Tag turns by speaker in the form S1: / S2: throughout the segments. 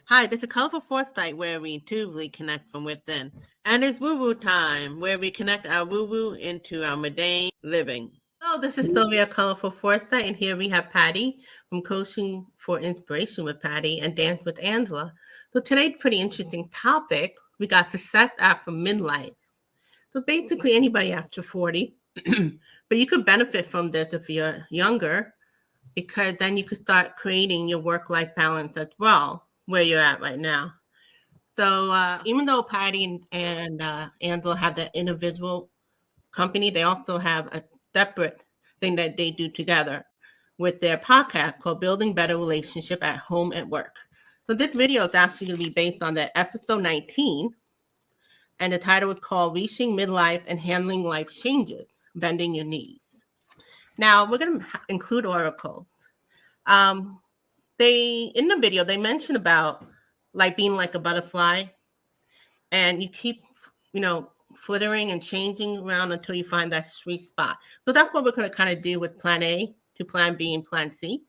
S1: Hi, this is Colorful Foresight, where we intuitively connect from within. And it's woo woo time, where we connect our woo woo into our mundane living. Hello, this is Silvia, Colorful Foresight, and here we have Patti from Coaching for Inspiration with Patti and Dance with Angela. So today's pretty interesting topic. We got success after midlife. So basically, anybody after 40, but you could benefit from this if you're younger, because then you could start creating your work-life balance as well, where you're at right now. So even though Patti and Angela have that individual company, they also have a separate thing that they do together with their podcast called Building Better Relationship at Home and Work. So this video is actually going to be based on the episode 19, and the title is called Reaching Midlife and Handling Life Changes, Bending Your Knees. Now, we're going to include oracles. In the video, they mention about like being like a butterfly, and you keep, flittering and changing around until you find that sweet spot. So that's what we're going to kind of do with plan A to plan B and plan C.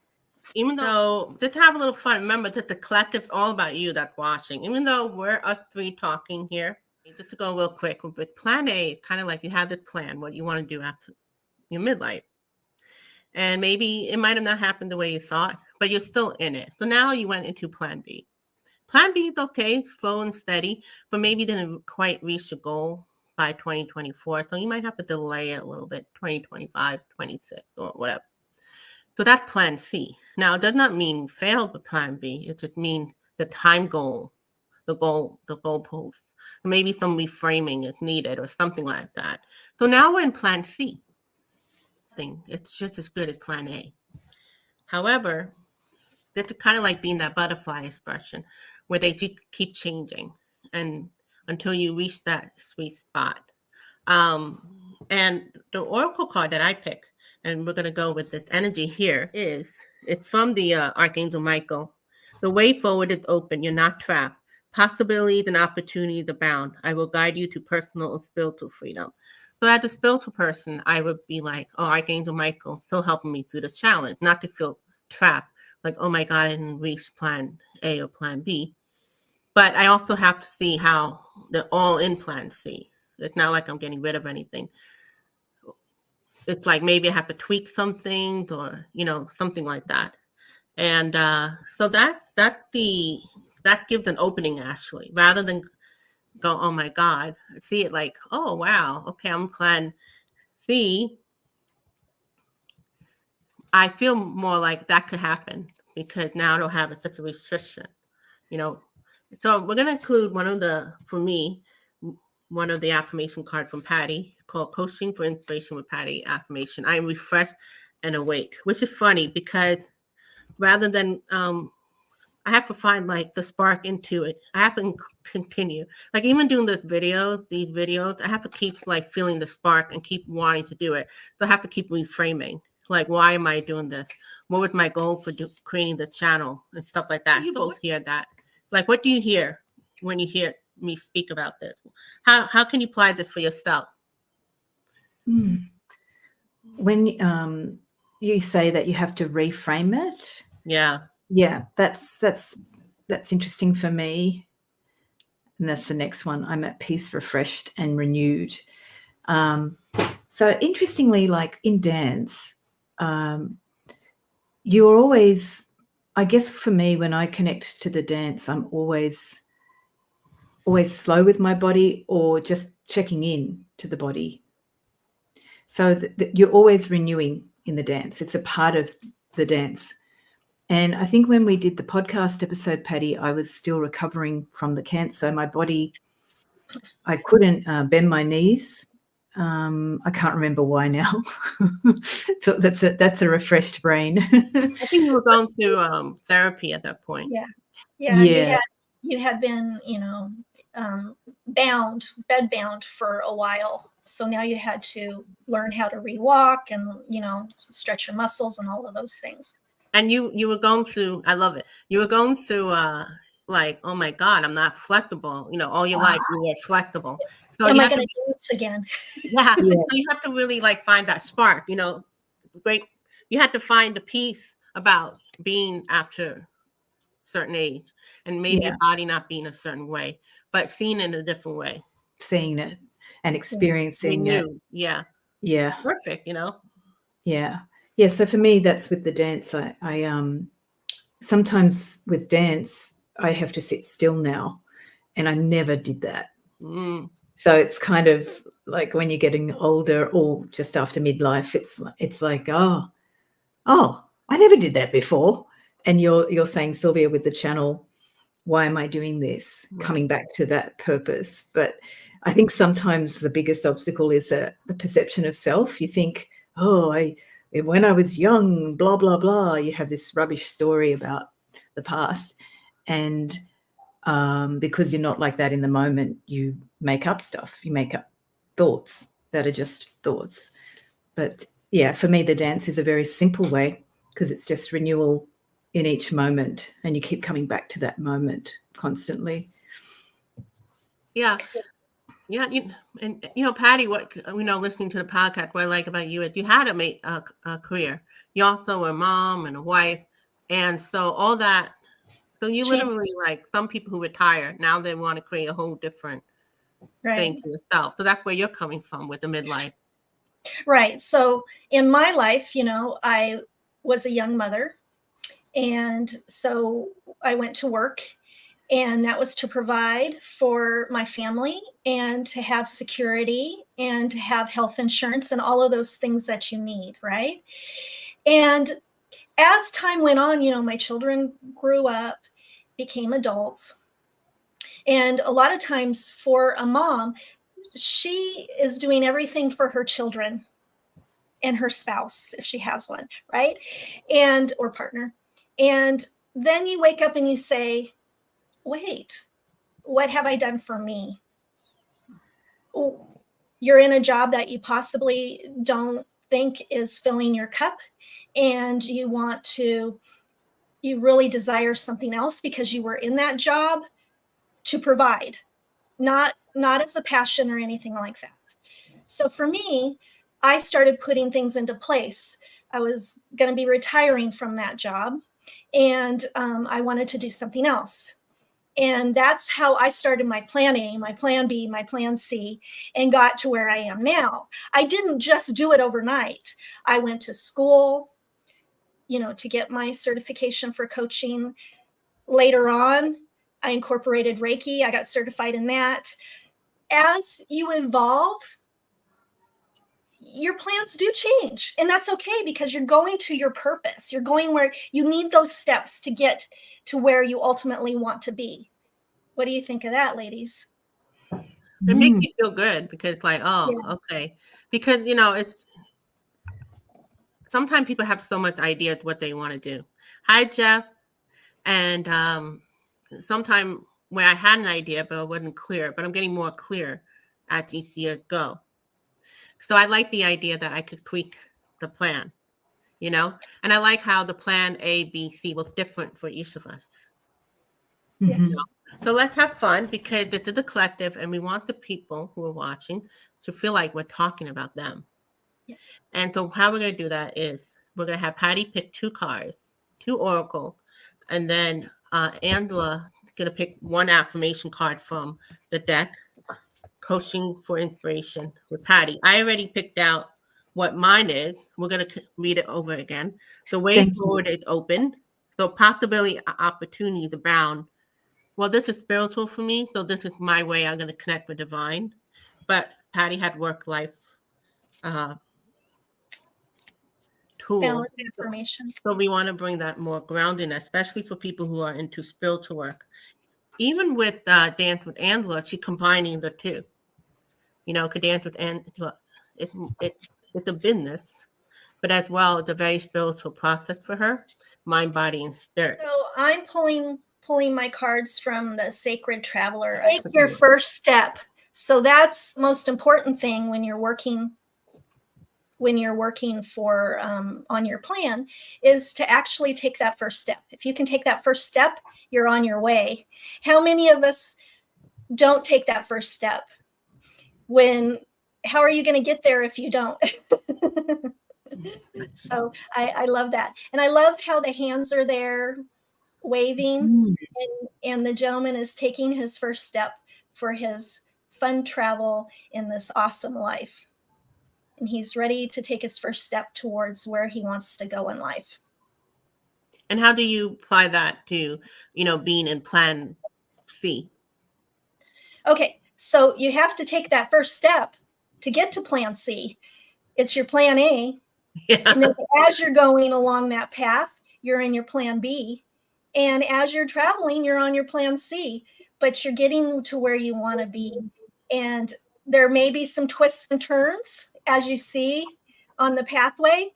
S1: Even though, just to have a little fun, remember that the collective is all about you that's watching. Even though we're us three talking here, just to go real quick, with plan A, it's kind of like you have this plan, what you want to do after your midlife. And maybe it might have not happened the way you thought, but you're still in it. So now you went into plan B. Plan B is okay, slow and steady, but maybe didn't quite reach your goal by 2024. So you might have to delay it a little bit, 2025, 26, or whatever. So that's plan C. Now, it does not mean you failed with plan B. It just means the time goal, the goalpost. Maybe some reframing is needed or something like that. So now we're in plan C. It's just as good as plan A. However, it's kind of like being that butterfly expression where they keep changing and until you reach that sweet spot. And the oracle card that I picked, and we're going to go with this energy here, it's from the Archangel Michael. The way forward is open. You're not trapped. Possibilities and opportunities abound. I will guide you to personal and spiritual freedom. So as a spiritual person, I would be like, oh, Archangel Michael, still helping me through this challenge, not to feel trapped, like, oh my God, I didn't reach plan A or plan B. But I also have to see how they're all in plan C. It's not like I'm getting rid of anything. It's like maybe I have to tweak something or, something like that. And so that gives an opening, actually, rather than go, oh my God, see it like, oh, wow, okay, I'm plan C. I feel more like that could happen because now I don't have such a restriction, So we're going to include one of the affirmation cards from Patti called Coaching for Inspiration with Patti affirmation. I am refreshed and awake, which is funny because rather than I have to find like the spark into it. I have to continue. Like even doing these videos, I have to keep like feeling the spark and keep wanting to do it. So I have to keep reframing. Like, why am I doing this? What was my goal for creating the channel and stuff like that? You both hear that. Like, what do you hear when you hear me speak about this? How can you apply this for yourself?
S2: When you say that you have to reframe it, yeah, that's interesting for me. And that's the next one. I'm at peace, refreshed, and renewed. So interestingly, like in dance, you're always, I guess for me, when I connect to the dance, I'm always slow with my body or just checking in to the body. So you're always renewing in the dance. It's a part of the dance. And I think when we did the podcast episode, Patti, I was still recovering from the cancer. My body, I couldn't bend my knees. I can't remember why now. So that's a refreshed brain.
S1: I think you were going through therapy at that point.
S3: Yeah. You had been, bedbound for a while. So now you had to learn how to rewalk and, stretch your muscles and all of those things.
S1: And you were going through, I love it. You were going through like, oh my God, I'm not flexible. All your life you were flexible. So
S3: am I going to do this again?
S1: Yeah. So you have to really like find that spark, great. You had to find the peace about being after certain age, and maybe
S2: Yeah.
S1: your body not being a certain way, but seen in a different way.
S2: Seeing it and experiencing it.
S1: Renewed. Yeah.
S2: Yeah.
S1: Perfect, you know?
S2: Yeah. Yeah. So for me, that's with the dance. I sometimes with dance, I have to sit still now, and I never did that.
S1: Mm.
S2: So it's kind of like when you're getting older or just after midlife, it's like, oh, I never did that before. And you're saying, Sylvia, with the channel, why am I doing this?
S1: Right.
S2: Coming back to that purpose. But I think sometimes the biggest obstacle is the perception of self. You think, oh, when I was young, blah, blah, blah, you have this rubbish story about the past. And because you're not like that in the moment, you make up stuff. You make up thoughts that are just thoughts. But yeah, for me, the dance is a very simple way because it's just renewal in each moment, and you keep coming back to that moment constantly.
S1: Yeah. Yeah. Patti, what, listening to the podcast, what I like about you is you had a career. You also were a mom and a wife. And so all that, so you literally, like some people who retire, now they want to create a whole different thing for yourself. So that's where you're coming from with the midlife.
S3: Right. So in my life, I was a young mother. And so I went to work, and that was to provide for my family and to have security and to have health insurance and all of those things that you need. Right. And as time went on, my children grew up, became adults. And a lot of times for a mom, she is doing everything for her children and her spouse, if she has one, right? Or partner. And then you wake up and you say, wait, what have I done for me? You're in a job that you possibly don't think is filling your cup, and you really desire something else because you were in that job to provide, not as a passion or anything like that. So for me, I started putting things into place. I was going to be retiring from that job, and I wanted to do something else. And that's how I started my plan A, my plan B, my plan C, and got to where I am now. I didn't just do it overnight. I went to school, to get my certification for coaching. Later on, I incorporated Reiki. I got certified in that. As you evolve, your plans do change, and that's okay because you're going to your purpose. You're going where you need those steps to get to where you ultimately want to be. What do you think of that, ladies?
S1: It makes you feel good because it's like, okay. Because, it's sometimes people have so much ideas what they want to do. Hi, Jeff. And sometimes where I had an idea, but it wasn't clear, but I'm getting more clear as each year go. So I like the idea that I could tweak the plan, and I like how the plan A, B, C look different for each of us.
S3: Yes.
S1: So let's have fun because this is a collective and we want the people who are watching to feel like we're talking about them.
S3: Yeah.
S1: And so how we're going to do that is we're going to have Patti pick 2 cards, 2 oracle, and then Angela going to pick 1 affirmation card from the deck, Coaching for Inspiration with Patti. I already picked out what mine is. We're going to read it over again. The way forward is open. So possibility, opportunity, the bound. Well, this is spiritual for me, so this is my way I'm going to connect with divine. But Patti had work-life tool.
S3: Balance affirmation.
S1: So we want to bring that more grounding, especially for people who are into spiritual work. Even with Dance with Angela, she's combining the two. Could Dance with Angela, it's a business, but as well, it's a very spiritual process for her, mind, body, and spirit.
S3: So I'm pulling my cards from the Sacred Traveler. Take your first step. So that's the most important thing when you're working for on your plan, is to actually take that first step. If you can take that first step, you're on your way. How many of us don't take that first step? How are you going to get there if you don't? So I love that. And I love how the hands are there waving,
S2: Mm.
S3: and the gentleman is taking his first step for his fun travel in this awesome life. And he's ready to take his first step towards where he wants to go in life.
S1: And how do you apply that to, being in plan C?
S3: Okay, so you have to take that first step to get to plan C. It's your plan A.
S1: Yeah.
S3: And then as you're going along that path, you're in your plan B. And as you're traveling, you're on your plan C, but you're getting to where you want to be. And there may be some twists and turns as you see on the pathway,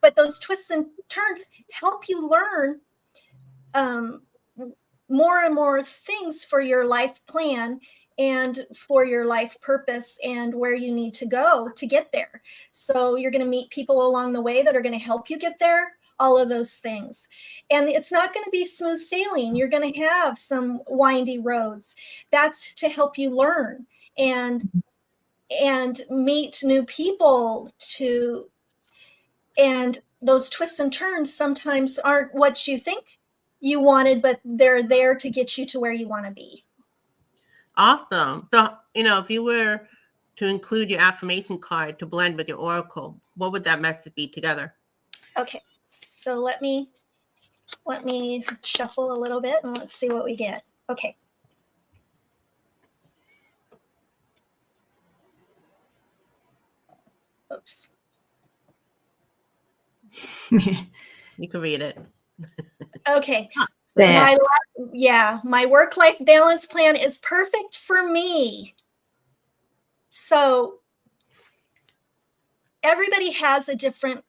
S3: but those twists and turns help you learn more and more things for your life plan and for your life purpose and where you need to go to get there. So you're going to meet people along the way that are going to help you get there, all of those things. And it's not going to be smooth sailing. You're going to have some windy roads. That's to help you learn and meet new people and those twists and turns sometimes aren't what you think you wanted, but they're there to get you to where you want to be.
S1: Awesome. So, if you were to include your affirmation card to blend with your oracle, what would that message be together?
S3: Okay, so let me shuffle a little bit and let's see what we get. Okay. Oops.
S1: You can read it.
S3: Okay.
S2: There.
S3: My work-life balance plan is perfect for me. So everybody has a different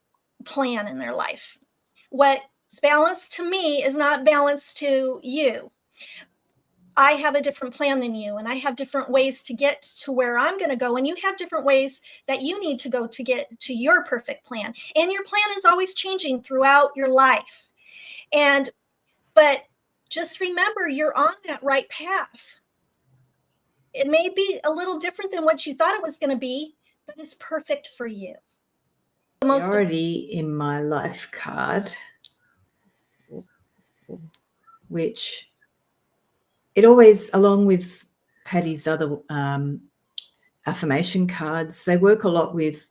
S3: plan in their life. What's balanced to me is not balanced to you. I have a different plan than you, and I have different ways to get to where I'm going to go, and you have different ways that you need to go to get to your perfect plan. And your plan is always changing throughout your life. But just remember, you're on that right path. It may be a little different than what you thought it was going to be, but it's perfect for you.
S2: Priority in my life card, which it always, along with Patti's other affirmation cards, they work a lot with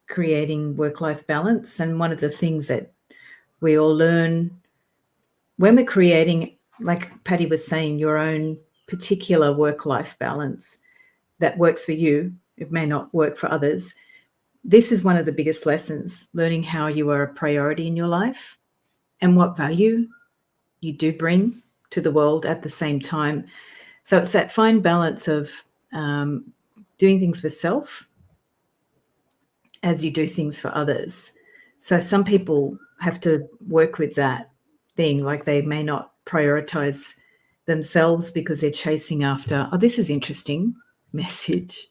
S2: creating work-life balance. And one of the things that we all learn when we're creating, like Patti was saying, your own particular work-life balance that works for you, it may not work for others. This is one of the biggest lessons, learning how you are a priority in your life and what value you do bring to the world at the same time. So it's that fine balance of doing things for self as you do things for others. So some people have to work with that thing, like they may not prioritize themselves because they're chasing after, this is interesting message.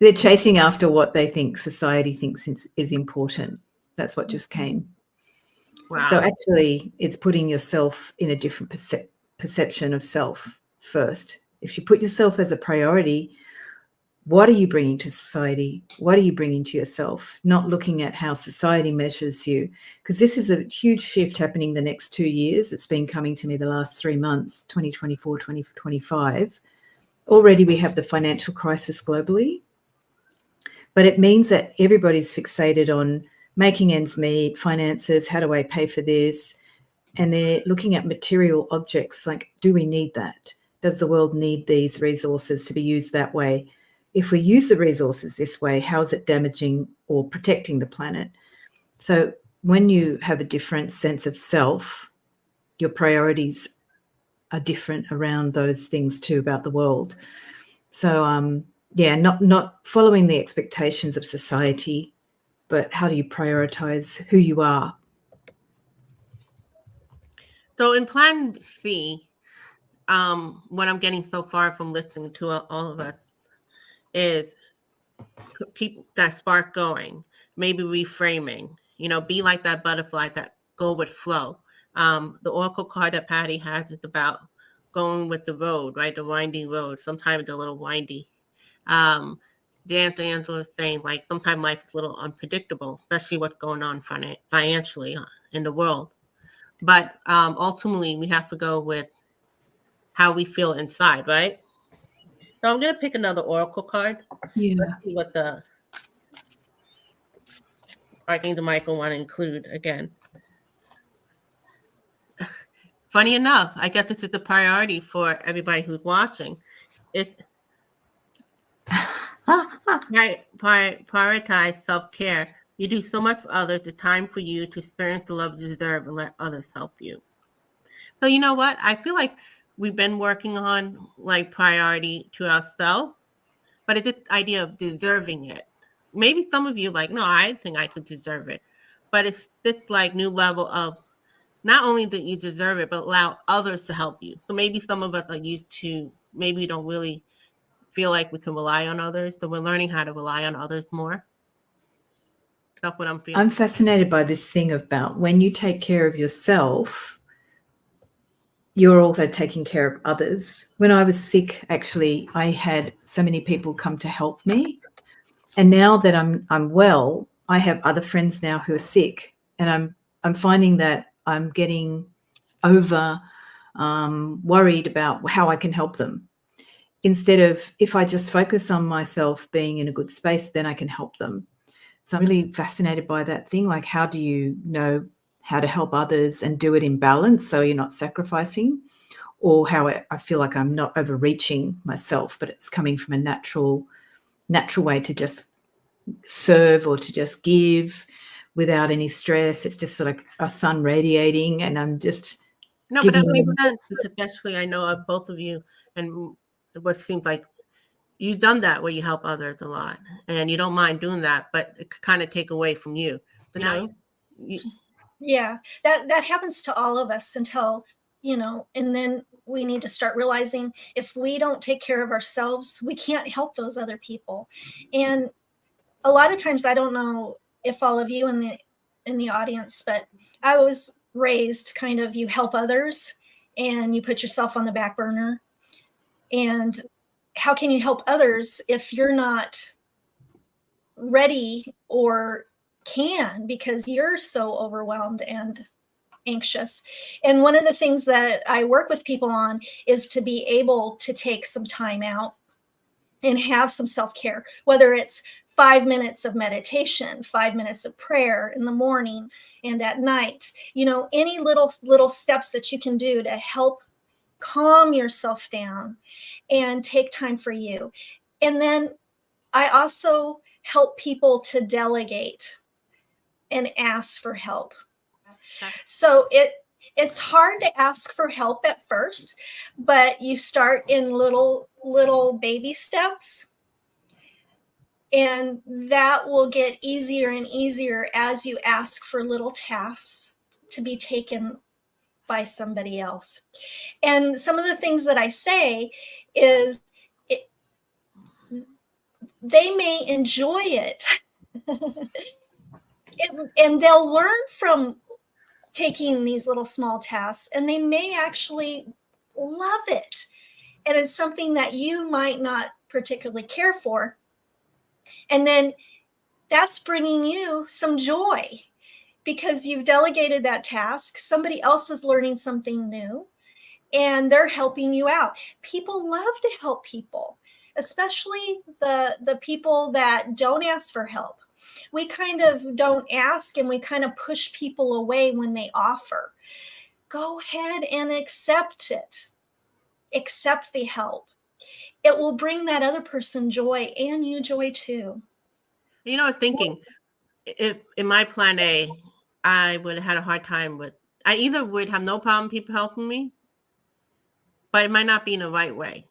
S2: They're chasing after what they think society thinks is important. That's what just came.
S1: Wow.
S2: So actually, it's putting yourself in a different perception of self first. If you put yourself as a priority, what are you bringing to society? What are you bringing to yourself? Not looking at how society measures you, because this is a huge shift happening the next 2 years. It's been coming to me the last 3 months, 2024, 2025. Already we have the financial crisis globally, but it means that everybody's fixated on making ends meet, finances, how do I pay for this? And they're looking at material objects like, do we need that? Does the world need these resources to be used that way? If we use the resources this way, how is it damaging or protecting the planet? So when you have a different sense of self, your priorities are different around those things too about the world. So not following the expectations of society, but how do you prioritize who you are?
S1: So in plan C, what I'm getting so far from listening to all of us is keep that spark going, maybe reframing, be like that butterfly, that go with flow. The oracle card that Patti has is about going with the road, right? The winding road. Sometimes it's a little windy. Dan Angela is saying, like, sometimes life is a little unpredictable, especially what's going on financially in the world. But ultimately, we have to go with how we feel inside, right? So I'm going to pick another oracle card.
S2: Yeah.
S1: Let's see what the Archangel Michael want to include again. Funny enough, I guess this is the priority for everybody who's watching. It prioritize self-care. You do so much for others. The time for you to experience the love you deserve and let others help you. So you know what? I feel like we've been working on like priority to ourselves, but it's this idea of deserving it. Maybe some of you like, no, I think I could deserve it. But it's this like new level of not only that you deserve it, but allow others to help you. So maybe some of us are used to, maybe we don't really feel like we can rely on others. So we're learning how to rely on others more. That's what I'm feeling.
S2: I'm fascinated by this thing about when you take care of yourself, you're also taking care of others. When I was sick, actually, I had so many people come to help me. And now that I'm well, I have other friends now who are sick, and I'm finding that I'm getting over worried about how I can help them. Instead of, if I just focus on myself being in a good space, then I can help them. So I'm really fascinated by that thing. Like, how do you know how to help others and do it in balance so you're not sacrificing? Or how I feel like I'm not overreaching myself, but it's coming from a natural way to just serve or to just give without any stress. It's just sort of a sun radiating, and I'm just
S1: No, but that
S2: giving
S1: makes
S2: them.
S1: sense because actually I know of both of you, and what seems like you've done that where you help others a lot, and you don't mind doing that, but it could kind of take away from you. So now
S3: Yeah, that happens to all of us until, and then we need to start realizing if we don't take care of ourselves, we can't help those other people. And a lot of times, I don't know if all of you in the audience, but I was raised kind of, you help others and you put yourself on the back burner. And how can you help others if you're not ready or can, because you're so overwhelmed and anxious? And one of the things that I work with people on is to be able to take some time out and have some self-care, whether it's 5 minutes of meditation, 5 minutes of prayer in the morning and at night, any little steps that you can do to help calm yourself down and take time for you. And then I also help people to delegate and ask for help. So it's hard to ask for help at first, but you start in little baby steps, and that will get easier and easier as you ask for little tasks to be taken by somebody else. And some of the things that I say is they may enjoy it. And they'll learn from taking these little small tasks, and they may actually love it. And it's something that you might not particularly care for. And then that's bringing you some joy because you've delegated that task. Somebody else is learning something new and they're helping you out. People love to help people, especially the people that don't ask for help. We kind of don't ask, and we kind of push people away when they offer. Go ahead and accept it. Accept the help. It will bring that other person joy and you joy too.
S1: Thinking if in my plan A, I would have had a hard time with. I either would have no problem people helping me, but it might not be in the right way.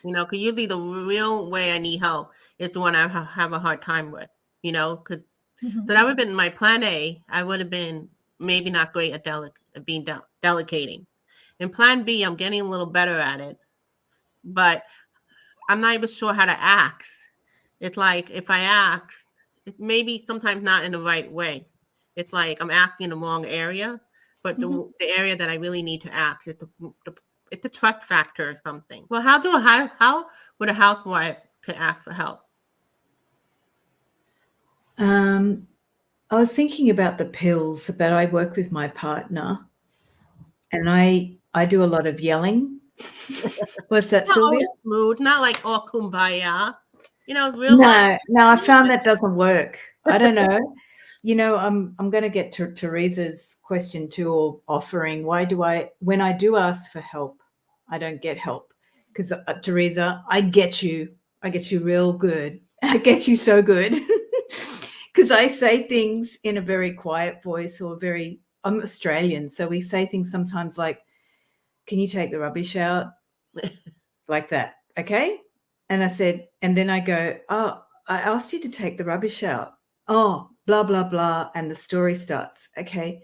S1: Because usually the real way I need help is the one I have a hard time with. Because
S3: Mhm.
S1: so that would have been my plan A. I would have been maybe not great at delegating. In plan B, I'm getting a little better at it, but I'm not even sure how to ask. It's like if I ask, it maybe sometimes not in the right way. It's like I'm asking in the wrong area, but
S3: Mhm.
S1: the area that I really need to ask is it's the trust factor or something. Well, how would a housewife could ask for help?
S2: I was thinking about the pills, but I work with my partner, and I do a lot of yelling. What's that,
S1: Not
S2: Sylvia?
S1: always smooth, not like all kumbaya. Real life.
S2: No, I found that doesn't work. I don't know. I'm going to get to Teresa's question too, or offering. Why do when I do ask for help, I don't get help? Because Teresa, I get you real good. I get you so good. Because I say things in a very quiet voice, or I'm Australian, so we say things sometimes like, can you take the rubbish out? Like that. Okay. And I said, and then I go, oh, I asked you to take the rubbish out. Oh, blah, blah, blah. And the story starts. Okay.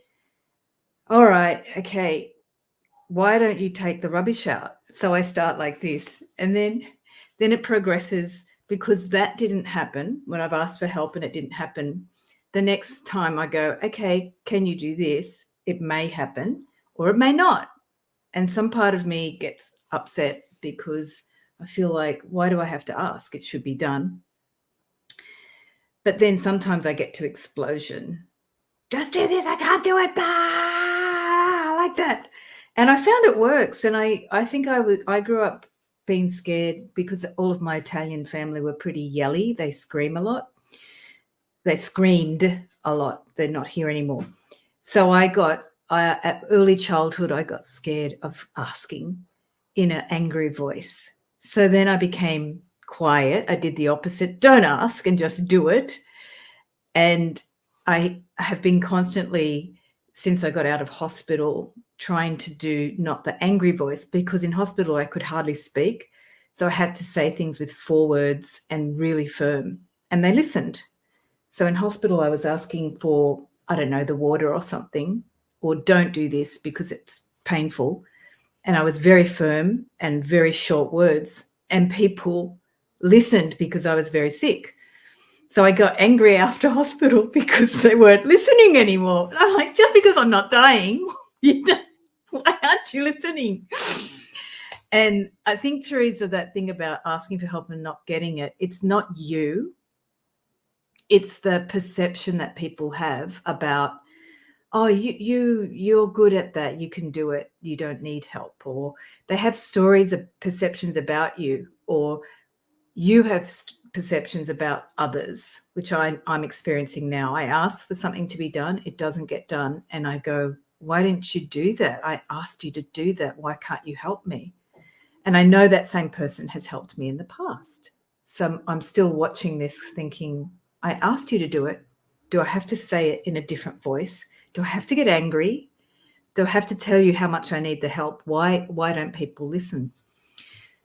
S2: All right. Okay. Why don't you take the rubbish out? So I start like this. And then it progresses, because that didn't happen when I've asked for help and it didn't happen. The next time I go, okay, can you do this? It may happen or it may not. And some part of me gets upset because I feel like, why do I have to ask? It should be done. But then sometimes I get to explosion. Just do this. I can't do it. Bah! Like that. And I found it works. And I think I grew up being scared because all of my Italian family were pretty yelly. They scream a lot. They screamed a lot. They're not here anymore. So at early childhood, I got scared of asking in an angry voice. So then I became quiet. I did the opposite. Don't ask and just do it. And I have been constantly, since I got out of hospital, trying to do not the angry voice, because in hospital I could hardly speak. So I had to say things with 4 words and really firm. And they listened. So in hospital I was asking for, I don't know, the water or something, or don't do this because it's painful. And I was very firm and very short words, and people listened because I was very sick. So I got angry after hospital because they weren't listening anymore. And I'm like, just because I'm not dying, why aren't you listening? And I think, Teresa, that thing about asking for help and not getting it, it's not you. It's the perception that people have about, oh, you're good at that, you can do it, you don't need help. Or they have stories of perceptions about you, or you have perceptions about others, which I'm experiencing now. I ask for something to be done, it doesn't get done, and I go, why didn't you do that? I asked you to do that. Why can't you help me? And I know that same person has helped me in the past. So I'm still watching this thinking, I asked you to do it. Do I have to say it in a different voice? Do I have to get angry? Do I have to tell you how much I need the help? Why don't people listen?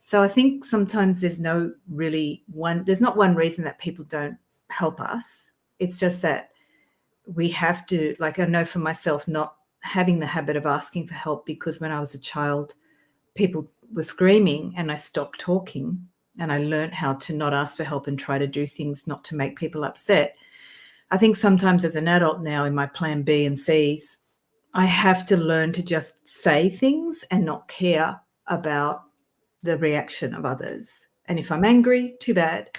S2: So I think sometimes there's not one reason that people don't help us. It's just that we have to, like, I know for myself, not having the habit of asking for help, because when I was a child, people were screaming and I stopped talking, and I learned how to not ask for help and try to do things not to make people upset. I think sometimes as an adult now, in my plan B and C's, I have to learn to just say things and not care about the reaction of others. And if I'm angry, too bad.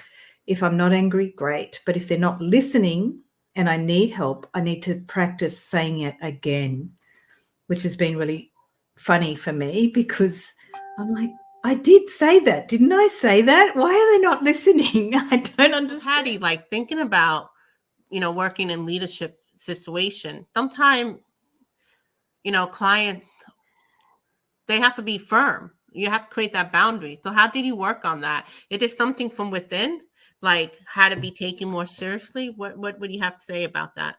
S2: If I'm not angry, great. But if they're not listening and I need help, I need to practice saying it again, which has been really funny for me, because I'm like, I did say that. Didn't I say that? Why are they not listening? I don't understand.
S1: Patti, like thinking about, working in leadership situation, sometimes, client, they have to be firm. You have to create that boundary. So how did you work on that? Is it something from within, like how to be taken more seriously? What would you have to say about that?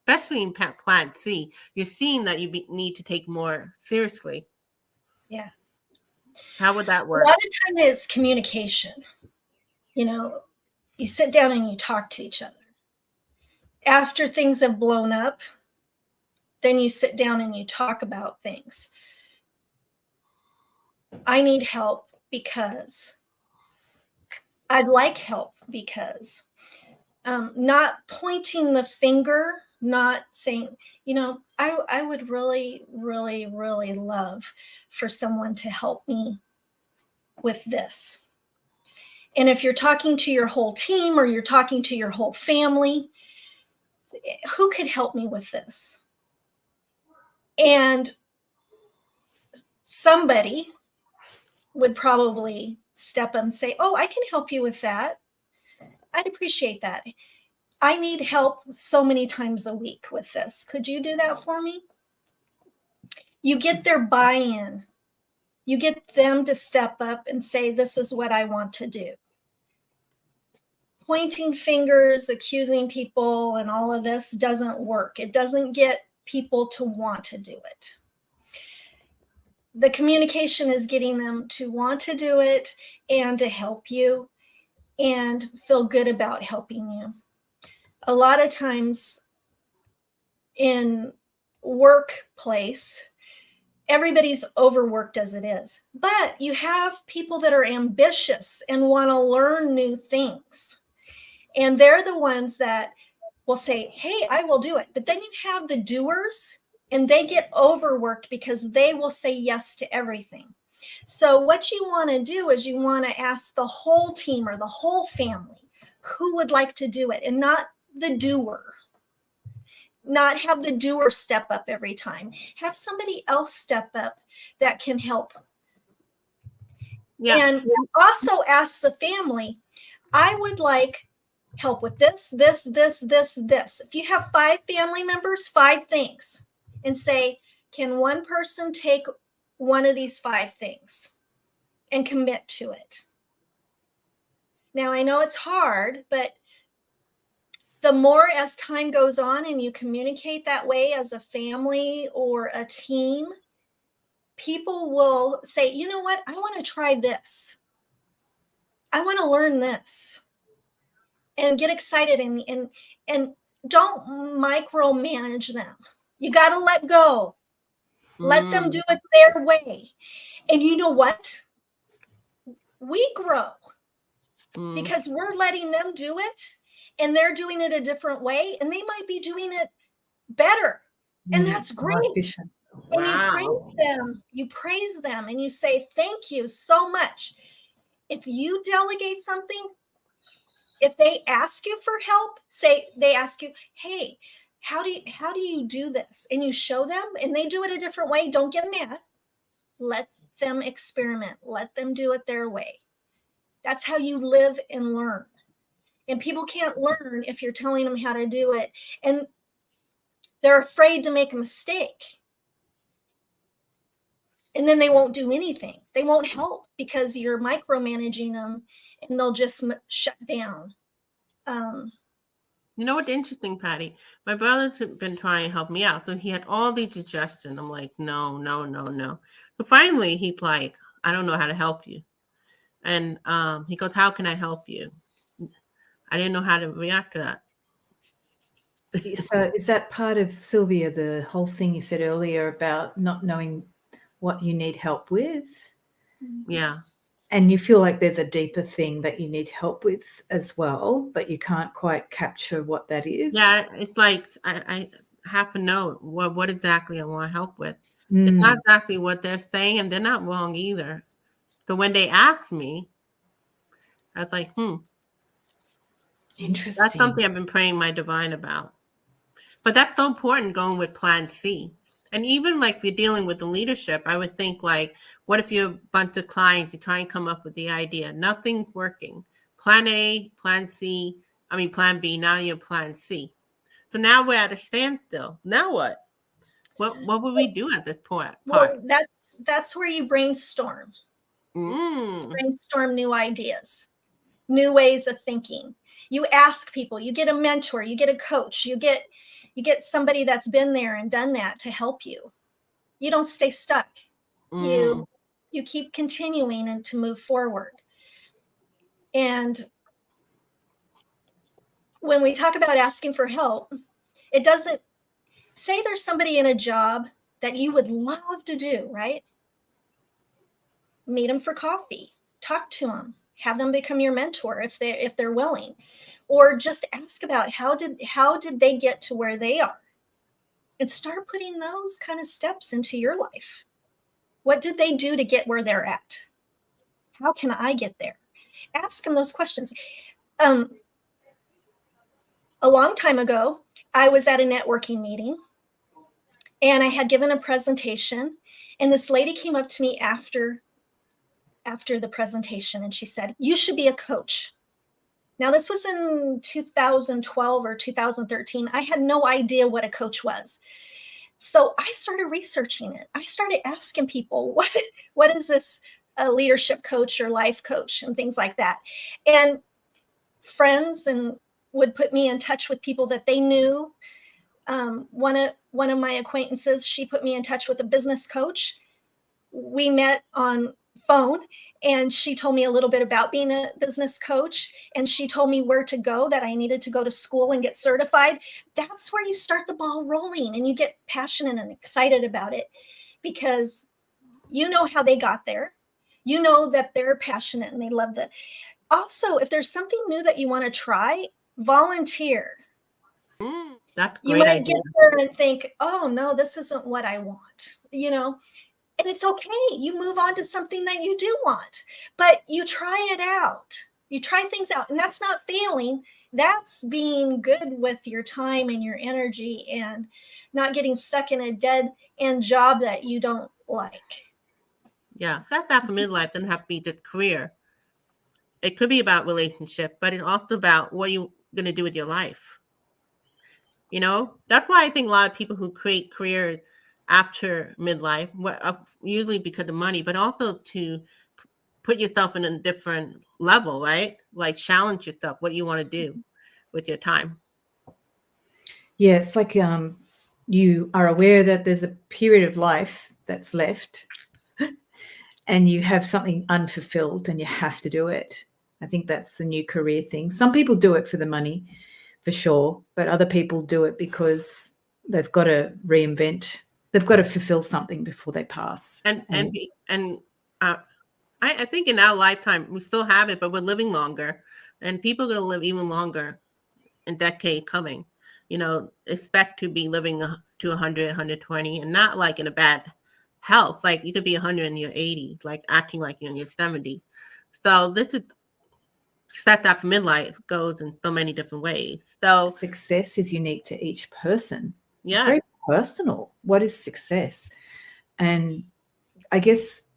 S1: Especially in plan C, you're seeing that you need to take more seriously.
S3: Yeah.
S1: How would that
S3: A
S1: work?
S3: lot of time is communication. You sit down and you talk to each other. After things have blown up, then you sit down and you talk about things. I need help because I'd like help because, not pointing the finger, not saying, I would really, really, really love for someone to help me with this. And if you're talking to your whole team or you're talking to your whole family, who could help me with this? And somebody would probably step up and say, oh, I can help you with that. I'd appreciate that. I need help so many times a week with this. Could you do that for me? You get their buy-in. You get them to step up and say, this is what I want to do. Pointing fingers, accusing people, and all of this doesn't work. It doesn't get people to want to do it. The communication is getting them to want to do it and to help you and feel good about helping you. A lot of times in workplace, everybody's overworked as it is, but you have people that are ambitious and want to learn new things. And they're the ones that will say, hey, I will do it. But then you have the doers, and they get overworked because they will say yes to everything. So what you want to do is you want to ask the whole team or the whole family who would like to do it, and not the doer. Not have the doer step up every time. Have somebody else step up that can help.
S1: Yeah.
S3: And also ask the family, I would like help with this, this, this, this, this. If you have 5 family members, 5 things, and say, can one person take one of these 5 things and commit to it? Now, I know it's hard, but the more as time goes on and you communicate that way as a family or a team, people will say, you know what, I want to try this. I want to learn this. And get excited and don't micromanage them. You got to let go. Let them do it their way. And you know what? We grow because we're letting them do it, and they're doing it a different way, and they might be doing it better. And that's great. And you praise them and you say, thank you so much. If you delegate something, if they ask you for help, they ask you, hey, how do you do this? And you show them, and they do it a different way. Don't get mad. Let them experiment. Let them do it their way. That's how you live and learn. And people can't learn if you're telling them how to do it. And they're afraid to make a mistake. And then they won't do anything. They won't help because you're micromanaging them, and they'll just shut down.
S1: You know what's interesting, Patti? My brother's been trying to help me out. So he had all these suggestions. I'm like, no. But finally, he's like, I don't know how to help you. And he goes, how can I help you? I didn't know how to react to that.
S2: So is that part of, Silvia, the whole thing you said earlier about not knowing what you need help with?
S1: Yeah.
S2: And you feel like there's a deeper thing that you need help with as well, but you can't quite capture what that is.
S1: Yeah, it's like I have to know what exactly I want help with. It's not exactly what they're saying, and they're not wrong either. So when they ask me, I was like,
S2: Interesting.
S1: That's something I've been praying my divine about. But that's so important, going with plan C. And even like if you're dealing with the leadership, I would think like, what if you're a bunch of clients, you try and come up with the idea, nothing's working. Plan A, plan C, plan B, now you're plan C. So now we're at a standstill. Now what? What would we do at this point?
S3: Well, that's where you brainstorm. Brainstorm new ideas, new ways of thinking. You ask people, you get a mentor, you get a coach, you get somebody that's been there and done that to help you. You don't stay stuck. You keep continuing and to move forward. And when we talk about asking for help, it doesn't say there's somebody in a job that you would love to do, right? Meet them for coffee, talk to them, have them become your mentor if they're willing, or just ask about how did they get to where they are, and start putting those kind of steps into your life. What did they do to get where they're at? How can I get there? Ask them those questions. A long time ago, I was at a networking meeting and I had given a presentation, and this lady came up to me after the presentation and she said, "You should be a coach." Now, this was in 2012 or 2013. I had no idea what a coach was. So I started researching it. I started asking people, what is this, a leadership coach or life coach and things like that. And friends and would put me in touch with people that they knew. One of my acquaintances, she put me in touch with a business coach. We met on phone and she told me a little bit about being a business coach, and she told me where to go, that I needed to go to school and get certified. That's where you start the ball rolling and you get passionate and excited about it, because you know how they got there. You know that they're passionate and they love the. Also, if there's something new that you want to try, volunteer.
S1: That's a
S3: You
S1: great
S3: might
S1: idea.
S3: get there and think, oh no, this isn't what I want, and it's okay. You move on to something that you do want, but you try it out. You try things out, and that's not failing. That's being good with your time and your energy and not getting stuck in a dead end job that you don't like.
S1: Yeah, set that for midlife doesn't have to be just career. It could be about relationship, but it's also about what you're going to do with your life. That's why I think a lot of people who create careers after midlife, usually because of money, but also to put yourself in a different level, right? Like challenge yourself. What do you want to do with your time?
S2: Yeah, it's like you are aware that there's a period of life that's left and you have something unfulfilled and you have to do it. I think that's the new career thing. Some people do it for the money, for sure, but other people do it because they've got to reinvent. They've got to fulfill something before they pass.
S1: And I think in our lifetime we still have it, but we're living longer, and people are going to live even longer in decade coming. Expect to be living to 100, 120, and not like in a bad health. Like you could be 100 in your 80s, like acting like you're in your 70s. So this is set that for midlife goes in so many different ways. So
S2: success is unique to each person.
S1: yeah,
S2: it's very personal. What is success? And I guess,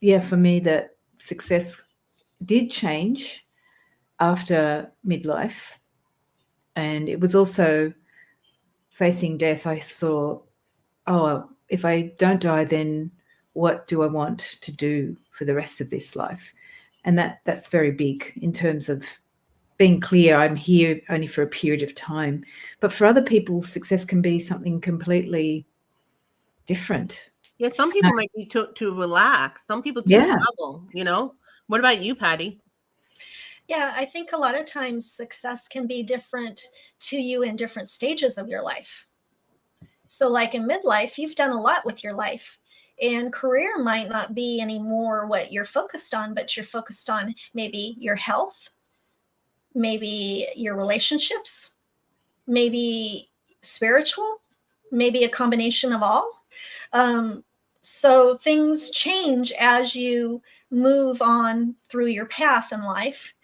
S2: yeah, for me, that success did change after midlife. And it was also facing death. I saw, oh, if I don't die, then what do I want to do for the rest of this life? And that's very big in terms of being clear, I'm here only for a period of time. But for other people, success can be something completely different.
S1: Yeah, some people might be to relax. Some people to travel, What about you, Patti?
S3: Yeah, I think a lot of times success can be different to you in different stages of your life. So like in midlife, you've done a lot with your life, and career might not be anymore what you're focused on, but you're focused on maybe your health, maybe your relationships, maybe spiritual, maybe a combination of all. So things change as you move on through your path in life,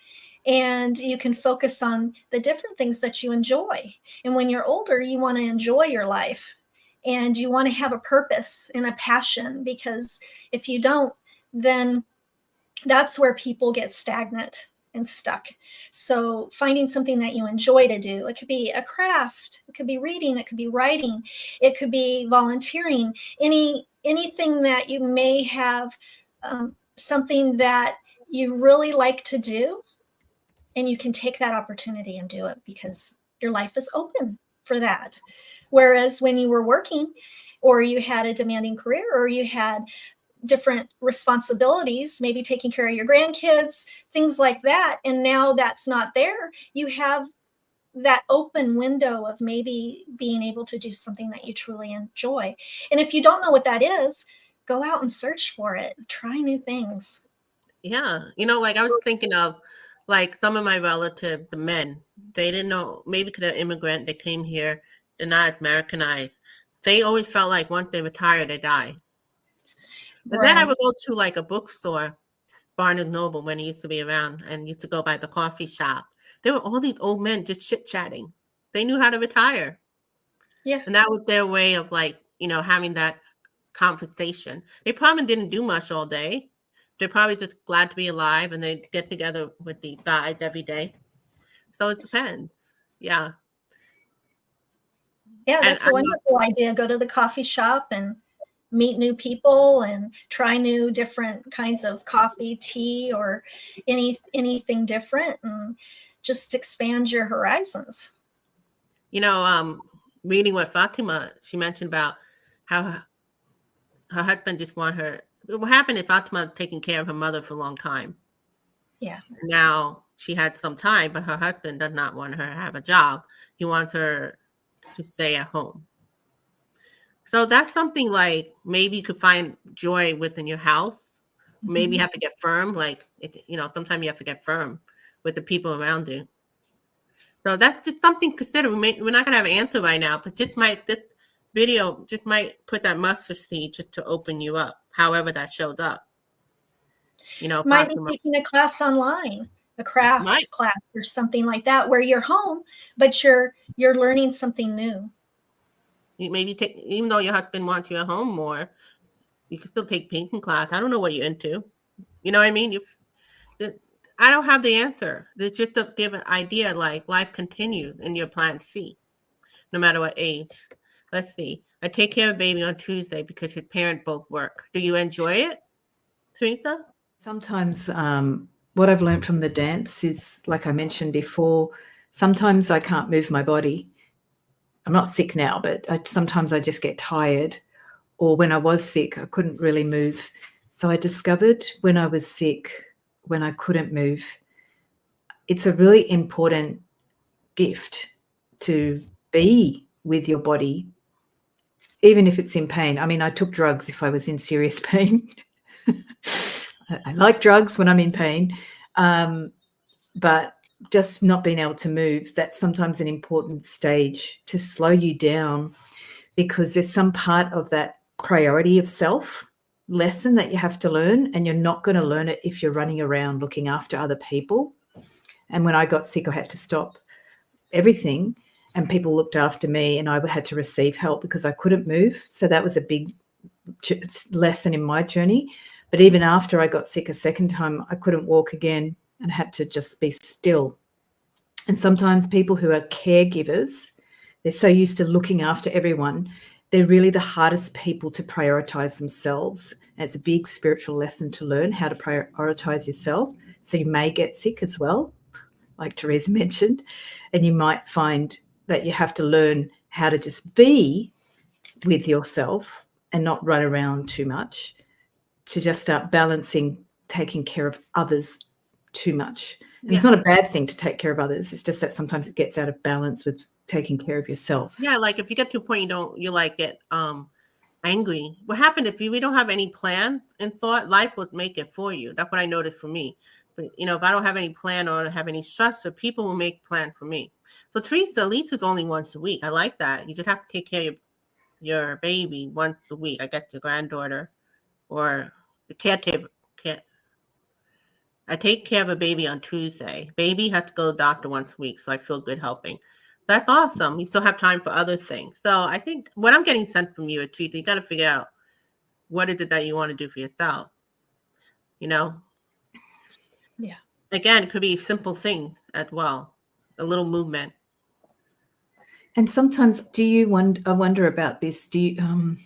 S3: and you can focus on the different things that you enjoy. And when you're older, you want to enjoy your life and you want to have a purpose and a passion, because if you don't, then that's where people get stagnant and stuck. So finding something that you enjoy to do, it could be a craft, it could be reading, it could be writing, it could be volunteering, anything that you may have, something that you really like to do, and you can take that opportunity and do it because your life is open for that. Whereas when you were working, or you had a demanding career, or you had different responsibilities, maybe taking care of your grandkids, things like that, and now that's not there, you have that open window of maybe being able to do something that you truly enjoy. And if you don't know what that is, go out and search for it. Try new things.
S1: Yeah. Like I was thinking of like some of my relatives, the men, they didn't know, maybe because they're immigrant, they came here, they're not Americanized. They always felt like once they retire, they die. But then I would go to like a bookstore, Barnes and Noble, when it used to be around, and used to go by the coffee shop. There were all these old men just chit-chatting. They knew how to retire.
S3: Yeah.
S1: And that was their way of like, having that conversation. They probably didn't do much all day. They're probably just glad to be alive, and they get together with the guys every day. So it depends. Yeah.
S3: Yeah,
S1: And
S3: that's a wonderful idea. Go to the coffee shop and meet new people and try new different kinds of coffee, tea, or anything different, and just expand your horizons.
S1: Reading what Fatima, she mentioned about how her husband just want her. What happened if Fatima had taken care of her mother for a long time?
S3: Yeah.
S1: Now she had some time, but her husband does not want her to have a job. He wants her to stay at home. So that's something like maybe you could find joy within your house. Maybe you have to get firm. Like, sometimes you have to get firm with the people around you. So that's just something to consider. We're not going to have an answer right now, but this video just might put that mustard seed just to open you up, however that shows up.
S3: Might be taking a class online, a craft class or something like that, where you're home, but you're learning something new.
S1: Maybe even though your husband wants you at home more, you can still take painting class. I don't know what you're into. You know what I mean? I don't have the answer. It's just to give an idea, like life continues in your plan C, no matter what age. Let's see. I take care of baby on Tuesday because his parents both work. Do you enjoy it, Teresa?
S2: Sometimes what I've learned from the dance is, like I mentioned before, sometimes I can't move my body. I'm not sick now, but sometimes I just get tired. Or when I was sick, I couldn't really move. So I discovered when I was sick, when I couldn't move, it's a really important gift to be with your body, even if it's in pain. I mean, I took drugs if I was in serious pain. I like drugs when I'm in pain. But just not being able to move, that's sometimes an important stage to slow you down, because there's some part of that priority of self lesson that you have to learn, and you're not going to learn it if you're running around looking after other people. And when I got sick, I had to stop everything, and people looked after me, and I had to receive help because I couldn't move. So that was a big lesson in my journey. But even after I got sick a second time, I couldn't walk again and had to just be still. And sometimes people who are caregivers, they're so used to looking after everyone, they're really the hardest people to prioritize themselves. And it's a big spiritual lesson to learn how to prioritize yourself. So you may get sick as well, like Teresa mentioned, and you might find that you have to learn how to just be with yourself and not run around too much, to just start balancing taking care of others too much. And it's not a bad thing to take care of others. It's just that sometimes it gets out of balance with taking care of yourself.
S1: Yeah, like if you get to a point you get angry. What happened if we don't have any plan and thought, life would make it for you. That's what I noticed for me. But if I don't have any plan or have any structure, people will make plan for me. So Teresa, at least it's only once a week. I like that. You just have to take care of your baby once a week. I guess your granddaughter or the caretaker. I take care of a baby on Tuesday. Baby has to go to the doctor once a week, so I feel good helping. That's awesome. You still have time for other things. So I think what I'm getting sent from you, Teresa, you got to figure out what is it that you want to do for yourself.
S3: Yeah.
S1: Again, it could be simple things as well. A little movement.
S2: And sometimes, I wonder about this. Do you,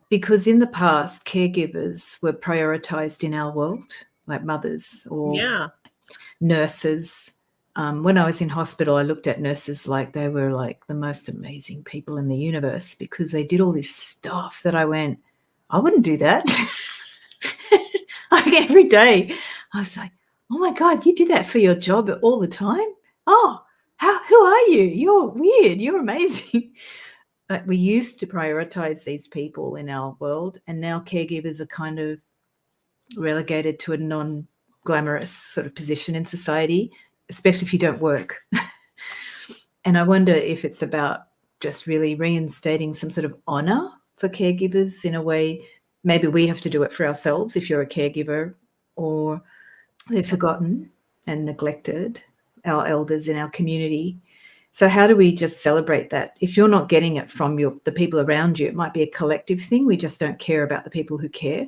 S2: because in the past, caregivers were prioritized in our world, like mothers or nurses. When I was in hospital, I looked at nurses like they were like the most amazing people in the universe, because they did all this stuff that I went, I wouldn't do that. Like every day, I was like, oh my God, you do that for your job all the time? Oh, who are you? You're weird. You're amazing. But we used to prioritize these people in our world, and now caregivers are kind of relegated to a non-glamorous sort of position in society, especially if you don't work. And I wonder if it's about just really reinstating some sort of honor for caregivers in a way. Maybe we have to do it for ourselves if you're a caregiver, or they're forgotten and neglected, our elders in our community. So how do we just celebrate that? If you're not getting it from the people around you, it might be a collective thing. We just don't care about the people who care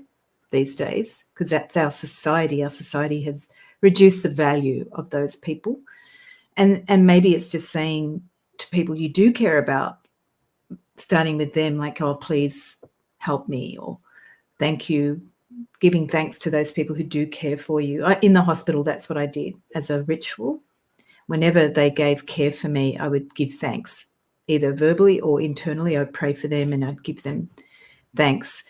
S2: these days, because that's our society. Our society has reduced the value of those people. And maybe it's just saying to people you do care about, starting with them, like, oh, please help me, or thank you, giving thanks to those people who do care for you. In the hospital, that's what I did as a ritual. Whenever they gave care for me, I would give thanks, either verbally or internally. I'd pray for them and I'd give them thanks.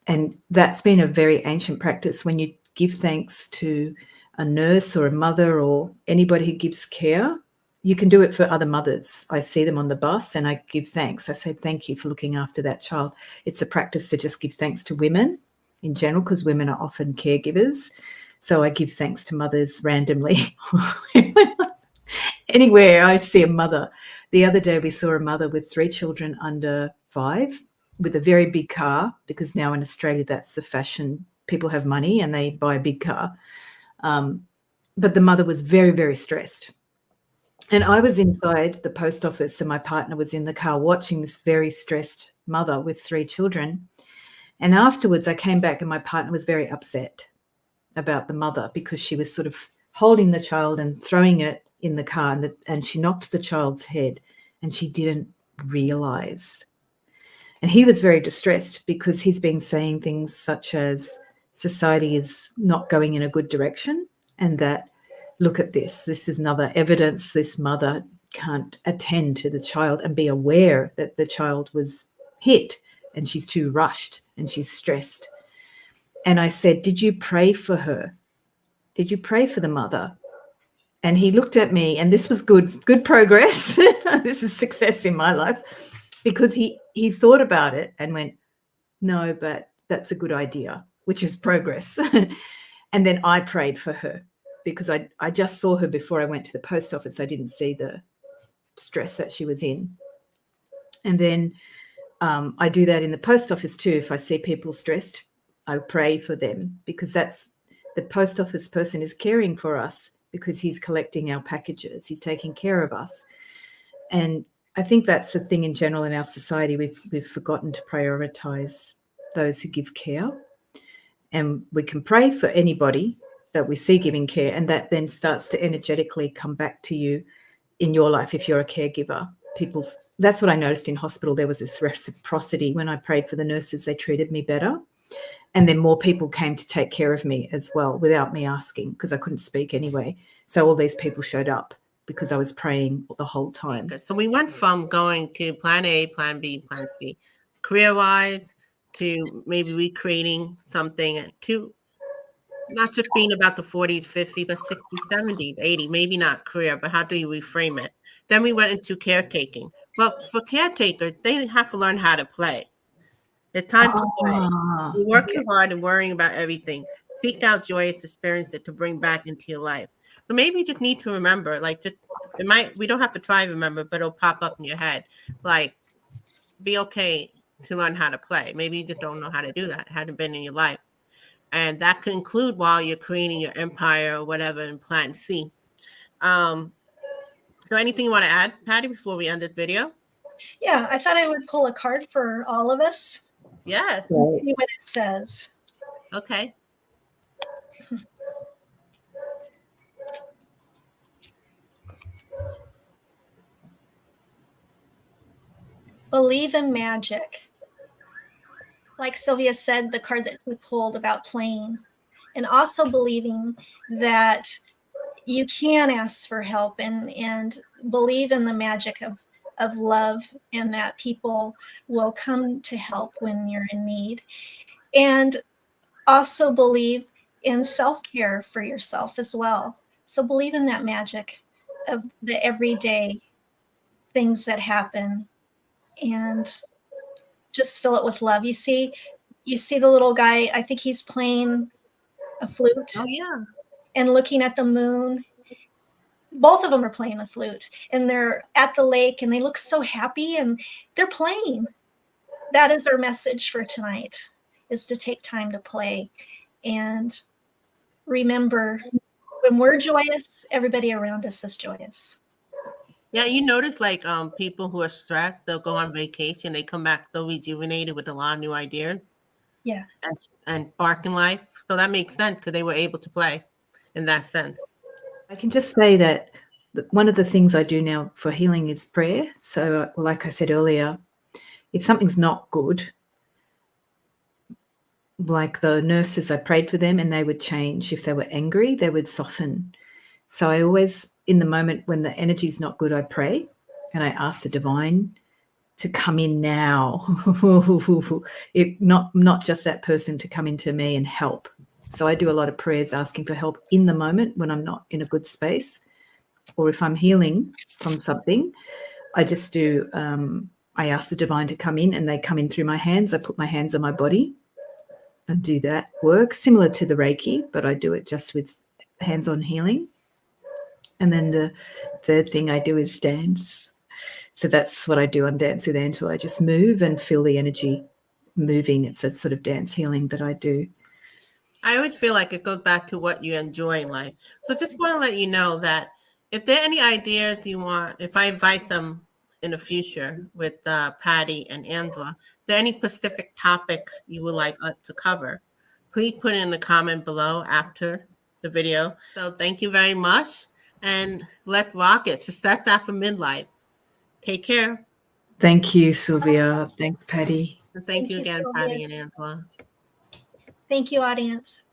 S2: And that's been a very ancient practice. When you give thanks to a nurse or a mother or anybody who gives care, you can do it for other mothers. I see them on the bus and I give thanks. I say, thank you for looking after that child. It's a practice to just give thanks to women in general, because women are often caregivers. So I give thanks to mothers randomly. Anywhere I see a mother. The other day we saw a mother with 3 children under 5 with a very big car, because now in Australia that's the fashion. People have money and they buy a big car. But the mother was very, very stressed. And I was inside the post office and my partner was in the car watching this very stressed mother with 3 children. And afterwards I came back and my partner was very upset about the mother, because she was sort of holding the child and throwing it in the car, and she knocked the child's head and she didn't realize. And he was very distressed, because he's been saying things such as society is not going in a good direction, and that, look at this is another evidence this mother can't attend to the child and be aware that the child was hit, and she's too rushed and she's stressed. And I said, did you pray for her? Did you pray for the mother? And he looked at me, and this was good progress. This is success in my life, because he thought about it and went, no, but that's a good idea, which is progress. And then I prayed for her, because I just saw her before I went to the post office. I didn't see the stress that she was in. And then I do that in the post office too. If I see people stressed, I pray for them, because that's the post office person is caring for us, because he's collecting our packages. He's taking care of us. And I think that's the thing in general in our society. We've forgotten to prioritize those who give care. And we can pray for anybody that we see giving care, and that then starts to energetically come back to you in your life if you're a caregiver. That's what I noticed in hospital. There was this reciprocity. When I prayed for the nurses, they treated me better. And then more people came to take care of me as well without me asking, because I couldn't speak anyway. So all these people showed up because I was praying the whole time.
S1: Okay, so we went from going to plan A, plan B, plan C, career-wise, to maybe recreating something, to not just being about the 40s, 50s, but 60s, 70s, 80s, maybe not career, but how do you reframe it? Then we went into caretaking. Well, for caretakers, they have to learn how to play. It's time to play. You're working hard and worrying about everything. Seek out joyous experiences to bring back into your life. But maybe you just need to remember, like, we don't have to try to remember, but it'll pop up in your head. Like, be okay to learn how to play. Maybe you just don't know how to do that. It hadn't been in your life. And that could include while you're creating your empire or whatever in plan C. So anything you want to add, Patti, before we end this video?
S3: Yeah, I thought I would pull a card for all of us.
S1: Yes.
S3: See what it says.
S1: Okay.
S3: Believe in magic. Like Sylvia said, the card that we pulled about playing, and also believing that you can ask for help, and believe in the magic of love, and that people will come to help when you're in need. And also believe in self-care for yourself as well. So believe in that magic of the everyday things that happen, and just fill it with love. You see the little guy, I think he's playing a flute.
S1: Oh, yeah.
S3: And looking at the moon. Both of them are playing the flute, and they're at the lake, and they look so happy, and they're playing. That is our message for tonight, is to take time to play. And remember, when we're joyous, everybody around us is joyous.
S1: Yeah, you notice like people who are stressed, they'll go on vacation, they come back so rejuvenated with a lot of new ideas
S3: Yeah.
S1: and spark in life. So that makes sense because they were able to play in that sense.
S2: I can just say that one of the things I do now for healing is prayer. So, like I said earlier, if something's not good, like the nurses, I prayed for them and they would change. If they were angry, they would soften. So I always, in the moment when the energy's not good, I pray and I ask the divine to come in now. Not just that person to come into me and help. So I do a lot of prayers asking for help in the moment when I'm not in a good space, or if I'm healing from something, I just do. I ask the divine to come in, and they come in through my hands. I put my hands on my body and do that work similar to the Reiki, but I do it just with hands-on healing. And then the third thing I do is dance. So that's what I do on Dance with Angela. I just move and feel the energy moving. It's a sort of dance healing that I do.
S1: I always feel like it goes back to what you enjoy in life. So just want to let you know that if there are any ideas you want, if I invite them in the future with Patti and Angela, if there any specific topic you would like us to cover, please put it in the comment below after the video. So thank you very much, and let's rock it. Success after midlife. Take care.
S2: Thank you, Sylvia. Thanks, Patti.
S1: And thank you
S3: you,
S1: again,
S3: Sylvia.
S1: Patti and Angela.
S3: Thank you, audience.